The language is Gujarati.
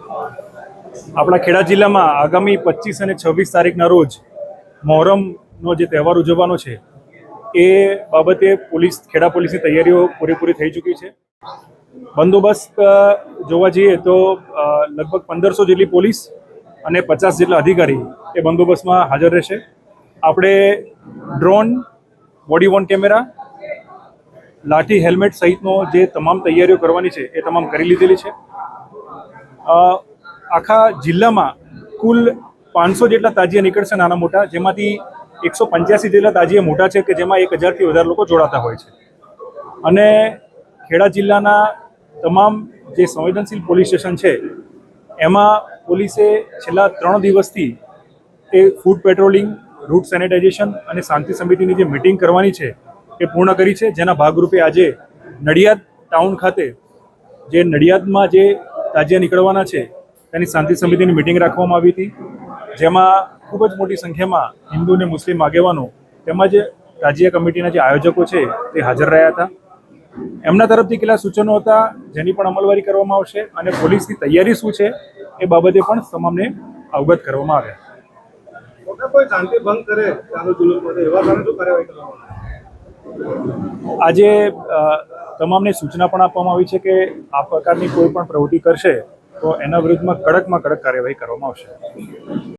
આપણા ખેડા જિલ્લામાં આગામી 25 અને 26 તારીખના રોજ મોહરમનો જે તહેવાર ઉજવવાનો છે એ બાબતે ખેડા પોલીસની તૈયારીઓ પૂરેપૂરી થઈ ચૂકી છે. બંદોબસ્ત જોવા જઈએ તો લગભગ 1500 જેટલી પોલીસ અને 50 જેટલા અધિકારી એ બંદોબસ્તમાં હાજર રહેશે. આપણે ડ્રોન, બોડી વોર્ન કેમેરા, લાઠી, હેલ્મેટ સહિતનો જે તમામ તૈયારીઓ કરવાની છે એ તમામ કરી લીધેલી છે. આખા જિલ્લામાં કુલ 500 જેટલા તાજિયા નીકળશે નાના મોટા, જેમાંથી 185 જેટલા તાજિયા મોટા છે કે જેમાં 1000થી વધારે લોકો જોડાતા હોય છે. અને ખેડા જિલ્લાના તમામ જે સંવેદનશીલ પોલીસ સ્ટેશન છે એમાં પોલીસે છેલ્લા 3 દિવસથી એ ફૂડ પેટ્રોલિંગ, રૂટ સેનિટાઇઝેશન અને શાંતિ સમિતિની જે મિટિંગ કરવાની છે એ પૂર્ણ કરી છે. જેના ભાગરૂપે આજે નડિયાદ ટાઉન ખાતે જે નડિયાદમાં જે તાજિયા નીકળવાના છે તેની શાંતિ સમિતિની મિટિંગ રાખવામાં આવી હતી, જેમાં ખૂબ જ મોટી સંખ્યામાં હિન્દુ અને મુસ્લિમ આગેવાનો તેમજ તાજિયા કમિટીના જે આયોજકો છે તે હાજર રહ્યા હતા. એમના તરફથી કેટલા સૂચનો હતા જેની પણ અમલવારી કરવામાં આવશે અને પોલીસની તૈયારી શું છે એ બાબતે પણ તમામને અવગત કરવામાં આવ્યા. આજે તમામને સૂચના પણ આપવામાં આવી છે કે આ પ્રકારની કોઈ પણ પ્રવૃત્તિ કરશે તો એના વિરુદ્ધમાં કડકમાં કડક કાર્યવાહી કરવામાં આવશે.